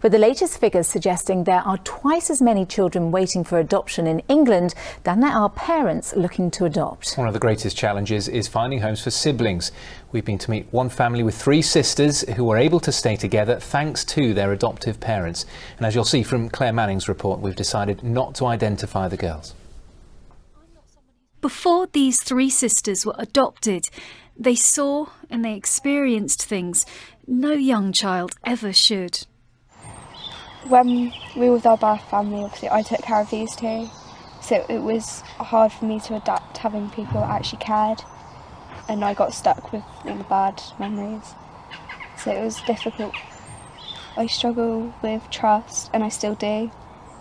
With the latest figures suggesting there are twice as many children waiting for adoption in England than there are parents looking to adopt. One of the greatest challenges is finding homes for siblings. We've been to meet one family with 3 sisters who were able to stay together thanks to their adoptive parents. And as you'll see from Claire Manning's report, we've decided not to identify the girls. Before these 3 sisters were adopted, they saw and they experienced things no young child ever should. When we were with our birth family, obviously I took care of these 2, so it was hard for me to adapt having people that actually cared, and I got stuck with the bad memories, so it was difficult. I struggle with trust, and I still do,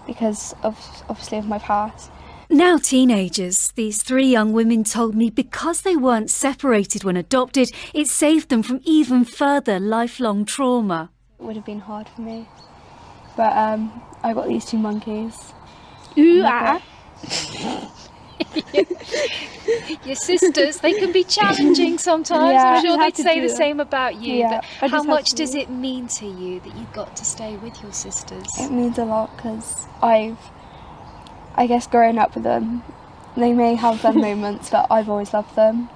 because obviously of my past. Now teenagers, these 3 young women told me because they weren't separated when adopted, it saved them from even further lifelong trauma. It would have been hard for me. But I got these 2 monkeys. Ooh, ah. Your sisters, they can be challenging sometimes. Yeah, I'm sure they'd say the it. same about you. Yeah, but how much does it mean to you that you got to stay with your sisters? It means a lot because I guess growing up with them, they may have their moments, but I've always loved them.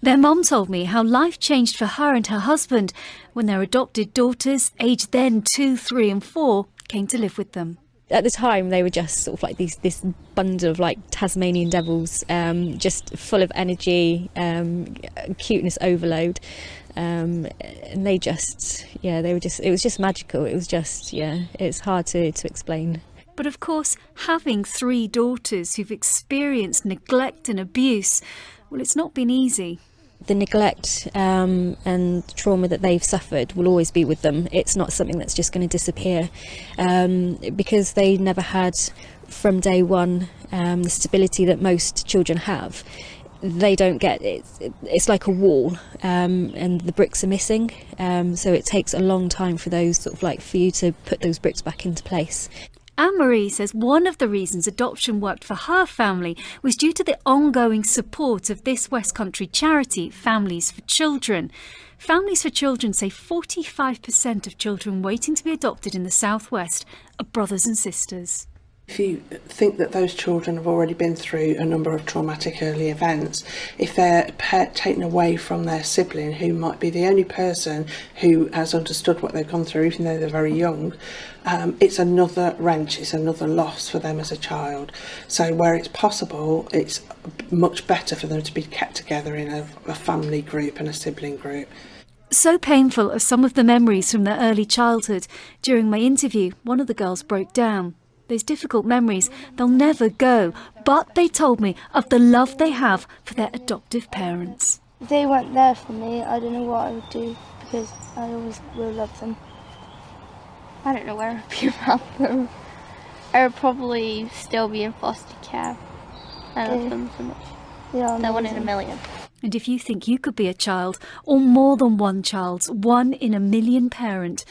Their mum told me how life changed for her and her husband when their adopted daughters, aged then 2, 3 and 4, came to live with them. At the time they were just sort of like this bundle of like Tasmanian devils, just full of energy, cuteness overload, and they just, it was just magical. It was just, it's hard to explain. But of course, having 3 daughters who've experienced neglect and abuse, well, it's not been easy. The neglect and trauma that they've suffered will always be with them. It's not something that's just going to disappear, because they never had from day one the stability that most children have. They don't get it. It's like a wall, and the bricks are missing, so it takes a long time for those for you to put those bricks back into place. Anne-Marie says one of the reasons adoption worked for her family was due to the ongoing support of this Westcountry charity, Families for Children. Families for Children say 45% of children waiting to be adopted in the South West are brothers and sisters. If you think that those children have already been through a number of traumatic early events, if they're taken away from their sibling, who might be the only person who has understood what they've gone through, even though they're very young, it's another wrench, it's another loss for them as a child. So where it's possible, it's much better for them to be kept together in a family group and a sibling group. So painful are some of the memories from their early childhood. During my interview, one of the girls broke down. Those difficult memories, they'll never go, but they told me of the love they have for their adoptive parents. If they weren't there for me, I don't know what I would do, because I always will love them. I don't know where I'd be without them. I would probably still be in foster care. I love them so much. Yeah, they're 1 in a million. And if you think you could be a child, or more than one child's 1 in a million parent,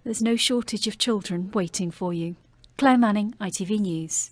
there's no shortage of children waiting for you. Claire Manning, ITV News.